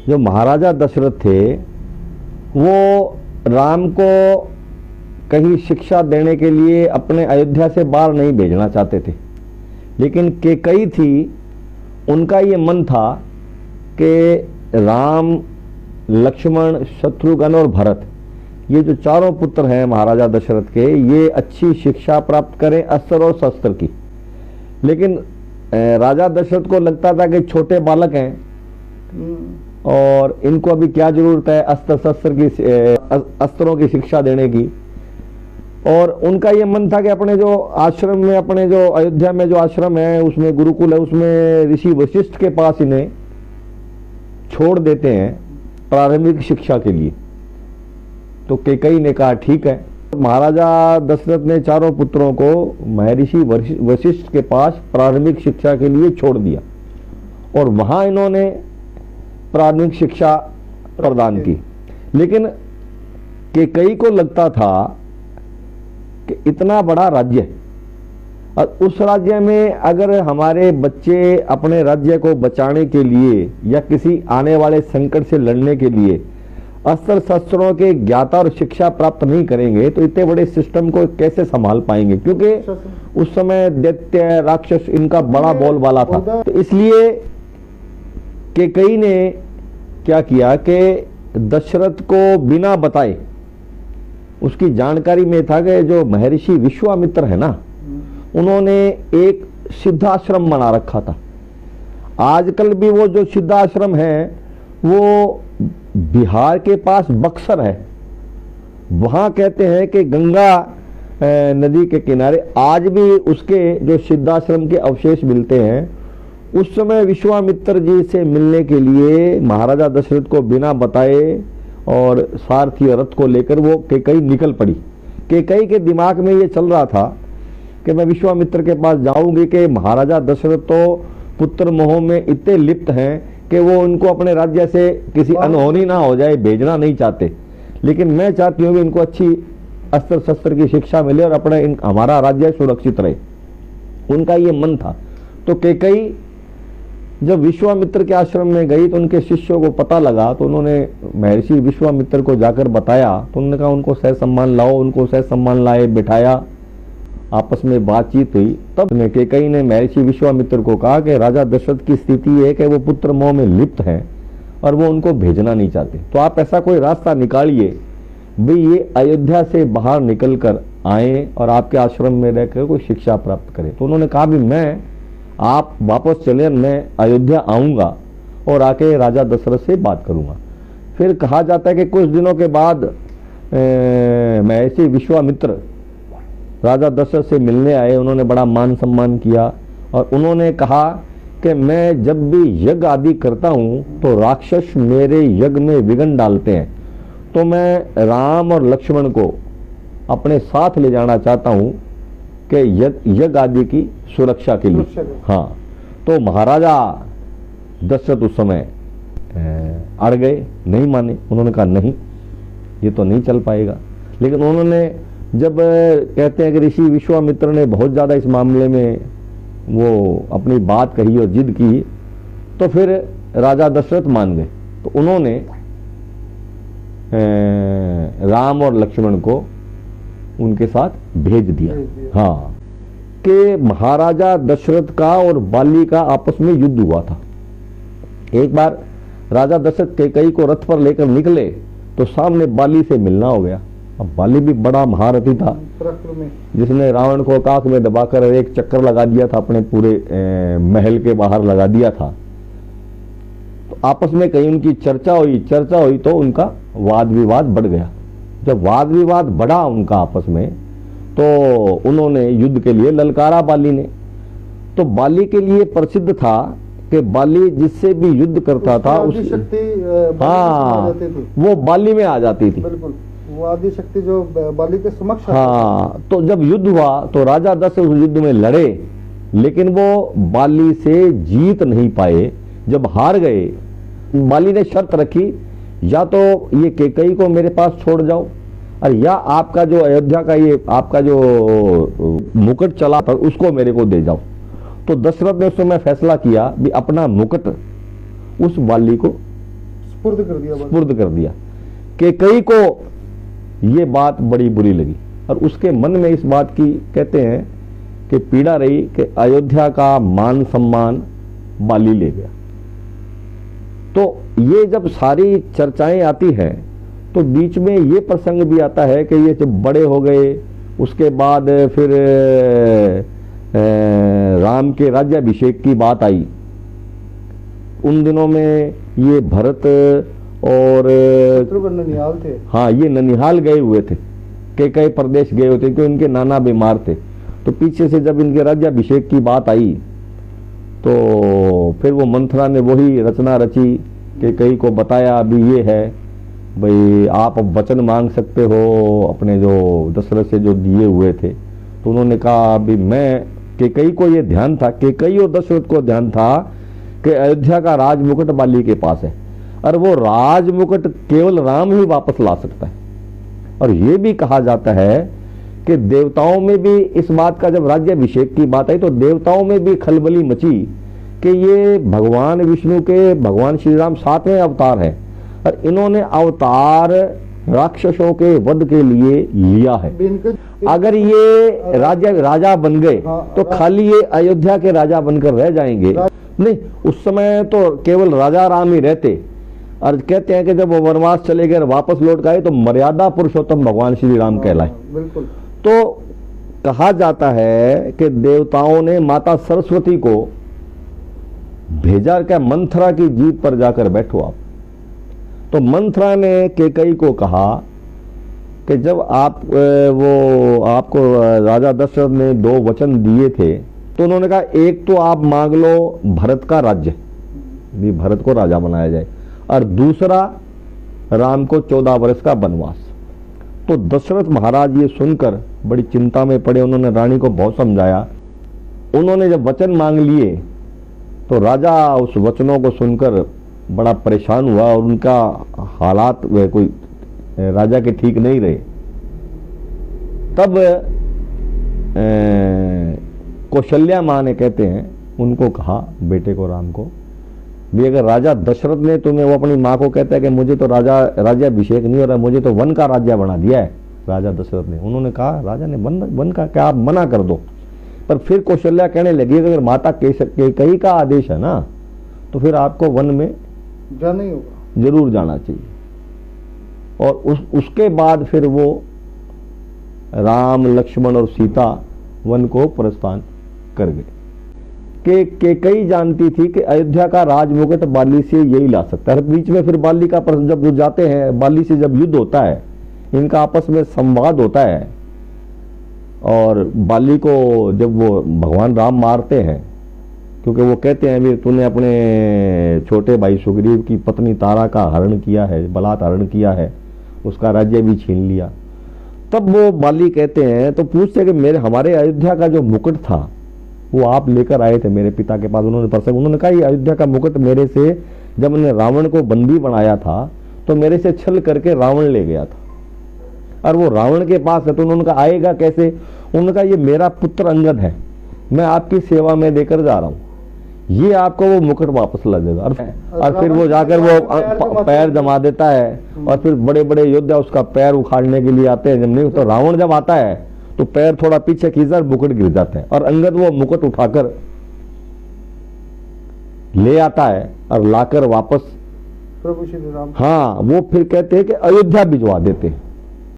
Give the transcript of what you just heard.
जो महाराजा दशरथ थे वो राम को कहीं शिक्षा देने के लिए अपने अयोध्या से बाहर नहीं भेजना चाहते थे, लेकिन कैकेयी थी, उनका ये मन था कि राम, लक्ष्मण, शत्रुघ्न और भरत, ये जो चारों पुत्र हैं महाराजा दशरथ के, ये अच्छी शिक्षा प्राप्त करें अस्त्र और शस्त्र की। लेकिन राजा दशरथ को लगता था कि छोटे बालक हैं और इनको अभी क्या जरूरत है अस्त्र शस्त्र की, अस्त्रों की शिक्षा देने की। और उनका ये मन था कि अपने जो आश्रम में, अपने जो अयोध्या में जो आश्रम है उसमें, गुरुकुल है, उसमें ऋषि वशिष्ठ के पास इन्हें छोड़ देते हैं प्रारंभिक शिक्षा के लिए। तो कैकेयी ने कहा ठीक है। महाराजा दशरथ ने चारों पुत्रों को महर्षि वशिष्ठ के पास प्रारंभिक शिक्षा के लिए छोड़ दिया और वहां इन्होंने प्रारंभिक शिक्षा प्रदान की। लेकिन कैकेयी को लगता था कि इतना बड़ा राज्य और उस राज्य में अगर हमारे बच्चे अपने राज्य को बचाने के लिए या किसी आने वाले संकट से लड़ने के लिए अस्त्र शस्त्रों के ज्ञाता और शिक्षा प्राप्त नहीं करेंगे तो इतने बड़े सिस्टम को कैसे संभाल पाएंगे, क्योंकि उस समय दैत्य, राक्षस इनका बड़ा बोलबाला था। तो इसलिए कैकेयी ने क्या किया कि दशरथ को बिना बताए, उसकी जानकारी में था कि जो महर्षि विश्वामित्र है ना, उन्होंने एक सिद्धाश्रम बना रखा था। आजकल भी वो जो सिद्धाश्रम है वो बिहार के पास बक्सर है। वहां कहते हैं कि गंगा नदी के किनारे आज भी उसके जो सिद्धाश्रम के अवशेष मिलते हैं। उस समय विश्वामित्र जी से मिलने के लिए महाराजा दशरथ को बिना बताए और सारथी और रथ को लेकर वो कैकेयी निकल पड़ी। कैकेयी के दिमाग में ये चल रहा था कि मैं विश्वामित्र के पास जाऊंगी कि महाराजा दशरथ तो पुत्र मोह में इतने लिप्त हैं कि वो उनको अपने राज्य से किसी अनहोनी ना हो जाए, भेजना नहीं चाहते। लेकिन मैं चाहती हूँ कि इनको अच्छी अस्त्र शस्त्र की शिक्षा मिले और अपने हमारा राज्य सुरक्षित रहे। उनका ये मन था। तो कैकेयी जब विश्वामित्र के आश्रम में गई तो उनके शिष्यों को पता लगा, तो उन्होंने महर्षि विश्वामित्र को जाकर बताया। तो उन्होंने कहा उनको सह सम्मान लाओ। उनको सह सम्मान लाए, बिठाया, आपस में बातचीत हुई। तब कैकेयी ने महर्षि विश्वामित्र को कहा कि राजा दशरथ की स्थिति है कि वो पुत्र मोह में लिप्त हैं और वो उनको भेजना नहीं चाहते, तो आप ऐसा कोई रास्ता निकालिए भाई, ये अयोध्या से बाहर निकल कर आए और आपके आश्रम में रहकर कोई शिक्षा प्राप्त करें। तो उन्होंने कहा भी मैं, आप वापस चले, मैं अयोध्या आऊंगा और आके राजा दशरथ से बात करूंगा। फिर कहा जाता है कि कुछ दिनों के बाद महर्षि विश्वामित्र राजा दशरथ से मिलने आए। उन्होंने बड़ा मान सम्मान किया और उन्होंने कहा कि मैं जब भी यज्ञ आदि करता हूं तो राक्षस मेरे यज्ञ में विघ्न डालते हैं, तो मैं राम और लक्ष्मण को अपने साथ ले जाना चाहता हूं कि यज्ञ आदि की सुरक्षा के लिए। हाँ, तो महाराजा दशरथ उस समय अड़ गए, नहीं माने। उन्होंने कहा नहीं, ये तो नहीं चल पाएगा। लेकिन उन्होंने जब कहते हैं कि ऋषि विश्वामित्र ने बहुत ज्यादा इस मामले में वो अपनी बात कही और जिद की, तो फिर राजा दशरथ मान गए। तो उन्होंने राम और लक्ष्मण को उनके साथ भेज दिया। हाँ, कि महाराजा दशरथ का और बाली का आपस में युद्ध हुआ था। एक बार राजा दशरथ कैकेयी को रथ पर लेकर निकले तो सामने बाली से मिलना हो गया। अब बाली भी बड़ा महारथी था, जिसने रावण को आकाश में दबाकर एक चक्कर लगा दिया था, अपने पूरे महल के बाहर लगा दिया था। तो आपस में कहीं उनकी चर्चा हुई तो उनका वाद विवाद बढ़ गया। जब वाद विवाद बढ़ा उनका आपस में, तो उन्होंने युद्ध के लिए ललकारा बाली ने। तो बाली के लिए प्रसिद्ध था कि बाली जिससे भी युद्ध करता था उस हाँ, वो बाली में आ जाती थी। वो आदि शक्ति जो बाली के समक्ष। हाँ, तो जब युद्ध हुआ तो राजा दशरथ उस युद्ध में लड़े, लेकिन वो बाली से जीत नहीं पाए। जब हार गए, बाली ने शर्त रखी, या तो ये कैकेयी को मेरे पास छोड़ जाओ और या आपका जो अयोध्या का ये आपका जो मुकुट चला था उसको मेरे को दे जाओ। तो दशरथ ने उस समय फैसला किया भी अपना मुकुट उस बाली को स्पुर्द कर दिया बस। स्पुर्द कर दिया। कैकेयी को ये बात बड़ी बुरी लगी और उसके मन में इस बात की कहते हैं कि पीड़ा रही कि अयोध्या का मान सम्मान बाली ले गया। तो ये जब सारी चर्चाएं आती हैं तो बीच में ये प्रसंग भी आता है कि ये जब बड़े हो गए उसके बाद फिर राम के राज्याभिषेक की बात आई। उन दिनों में ये भरत और शत्रुघ्न ननिहाल थे। हाँ, ये ननिहाल गए हुए थे, कई प्रदेश गए हुए थे क्योंकि इनके नाना बीमार थे। तो पीछे से जब इनके राज्याभिषेक की बात आई तो फिर वो मंथरा ने वही रचना रची कि कई को बताया अभी ये है भाई आप अब वचन मांग सकते हो अपने जो दशरथ से जो दिए हुए थे। तो उन्होंने कहा अभी मैं कैकेयी को ये ध्यान था, कैकेयी और दशरथ को ध्यान था कि अयोध्या का राज मुकुट बाली के पास है और वो राज मुकुट केवल राम ही वापस ला सकता है। और ये भी कहा जाता है कि देवताओं में भी इस बात का जब राज्याभिषेक की बात आई तो देवताओं में भी खलबली मची कि ये भगवान विष्णु के भगवान श्री राम 7वें अवतार है और इन्होंने अवतार राक्षसों के वध के लिए लिया है। अगर ये राजा बन गए तो खाली ये अयोध्या के राजा बनकर रह जाएंगे नहीं, उस समय तो केवल राजा राम ही रहते। और कहते हैं कि जब वो वनवास चले गए वापस लौट गए तो मर्यादा पुरुषोत्तम भगवान श्री राम कहलाए। बिल्कुल। तो कहा जाता है कि देवताओं ने माता सरस्वती को भेजा क्या मंथरा की जीत पर जाकर बैठो आप। तो मंथरा ने कैकेयी को कहा कि जब आप वो आपको राजा दशरथ ने 2 वचन दिए थे तो उन्होंने कहा एक तो आप मांग लो भरत का राज्य, भी भरत को राजा बनाया जाए, और दूसरा राम को 14 वर्ष का वनवास। तो दशरथ महाराज ये सुनकर बड़ी चिंता में पड़े। उन्होंने रानी को बहुत समझाया। उन्होंने जब वचन मांग लिए तो राजा उस वचनों को सुनकर बड़ा परेशान हुआ और उनका हालात वह कोई राजा के ठीक नहीं रहे। तब कौशल्या माँ ने कहते हैं उनको कहा बेटे को राम को भी अगर राजा दशरथ ने तुम्हें, वो अपनी माँ को कहता है कि मुझे तो राज्याभिषेक नहीं हो रहा, मुझे तो वन का राज्य बना दिया है राजा दशरथ ने। उन्होंने कहा राजा ने वन का क्या आप मना कर दो। पर फिर कौशल्या कहने लगी अगर माता कैकेयी का आदेश है ना तो फिर आपको वन में जाना ही होगा, जरूर जाना चाहिए। और उसके बाद फिर वो राम लक्ष्मण और सीता वन को प्रस्थान कर गए। कैकेयी जानती थी कि अयोध्या का राजमुकुट बाली से यही ला सकता है। बीच में फिर बाली का प्रश्न जब वो जाते हैं, बाली से जब युद्ध होता है, इनका आपस में संवाद होता है और बाली को जब वो भगवान राम मारते हैं क्योंकि वो कहते हैं भी तूने अपने छोटे भाई सुग्रीव की पत्नी तारा का हरण किया है, बलात् हरण किया है, उसका राज्य भी छीन लिया। तब वो बाली कहते हैं तो पूछते कि हमारे अयोध्या का जो मुकुट था वो आप लेकर आए थे मेरे पिता के पास। उन्होंने कहा ये अयोध्या का मुकुट मेरे से जब मैंने रावण को बंदी बनाया था तो मेरे से छल करके रावण ले गया था और वो रावण के पास है। तो उन्होंने कहा आएगा कैसे? उन्होंने कहा ये मेरा पुत्र अंगद है, मैं आपकी सेवा में देकर जा रहा हूँ, ये आपको वो मुकुट वापस ला देगा। और फिर वो जाकर वो पैर जमा देता है और फिर बड़े बड़े योद्धा उसका पैर उखाड़ने के लिए आते हैं। जब नहीं तो रावण जब आता है तो पैर थोड़ा पीछे खींचा, मुकुट गिर जाता है और अंगद वो मुकुट उठाकर ले आता है और लाकर वापस प्रभु श्री राम, हाँ, वो फिर कहते हैं कि अयोध्या भिजवा देते हैं।